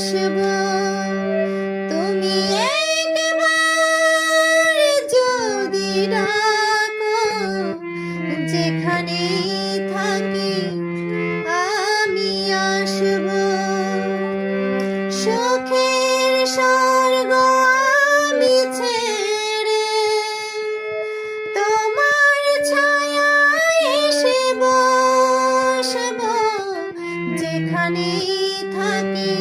আসব তুমি একবার যদি ডাকো যেখানে থাকি আমি আসব সুখের স্বর্গ আমি ছেড়ে তোমার ছায়ায় এসে বসব যেখানে থাকি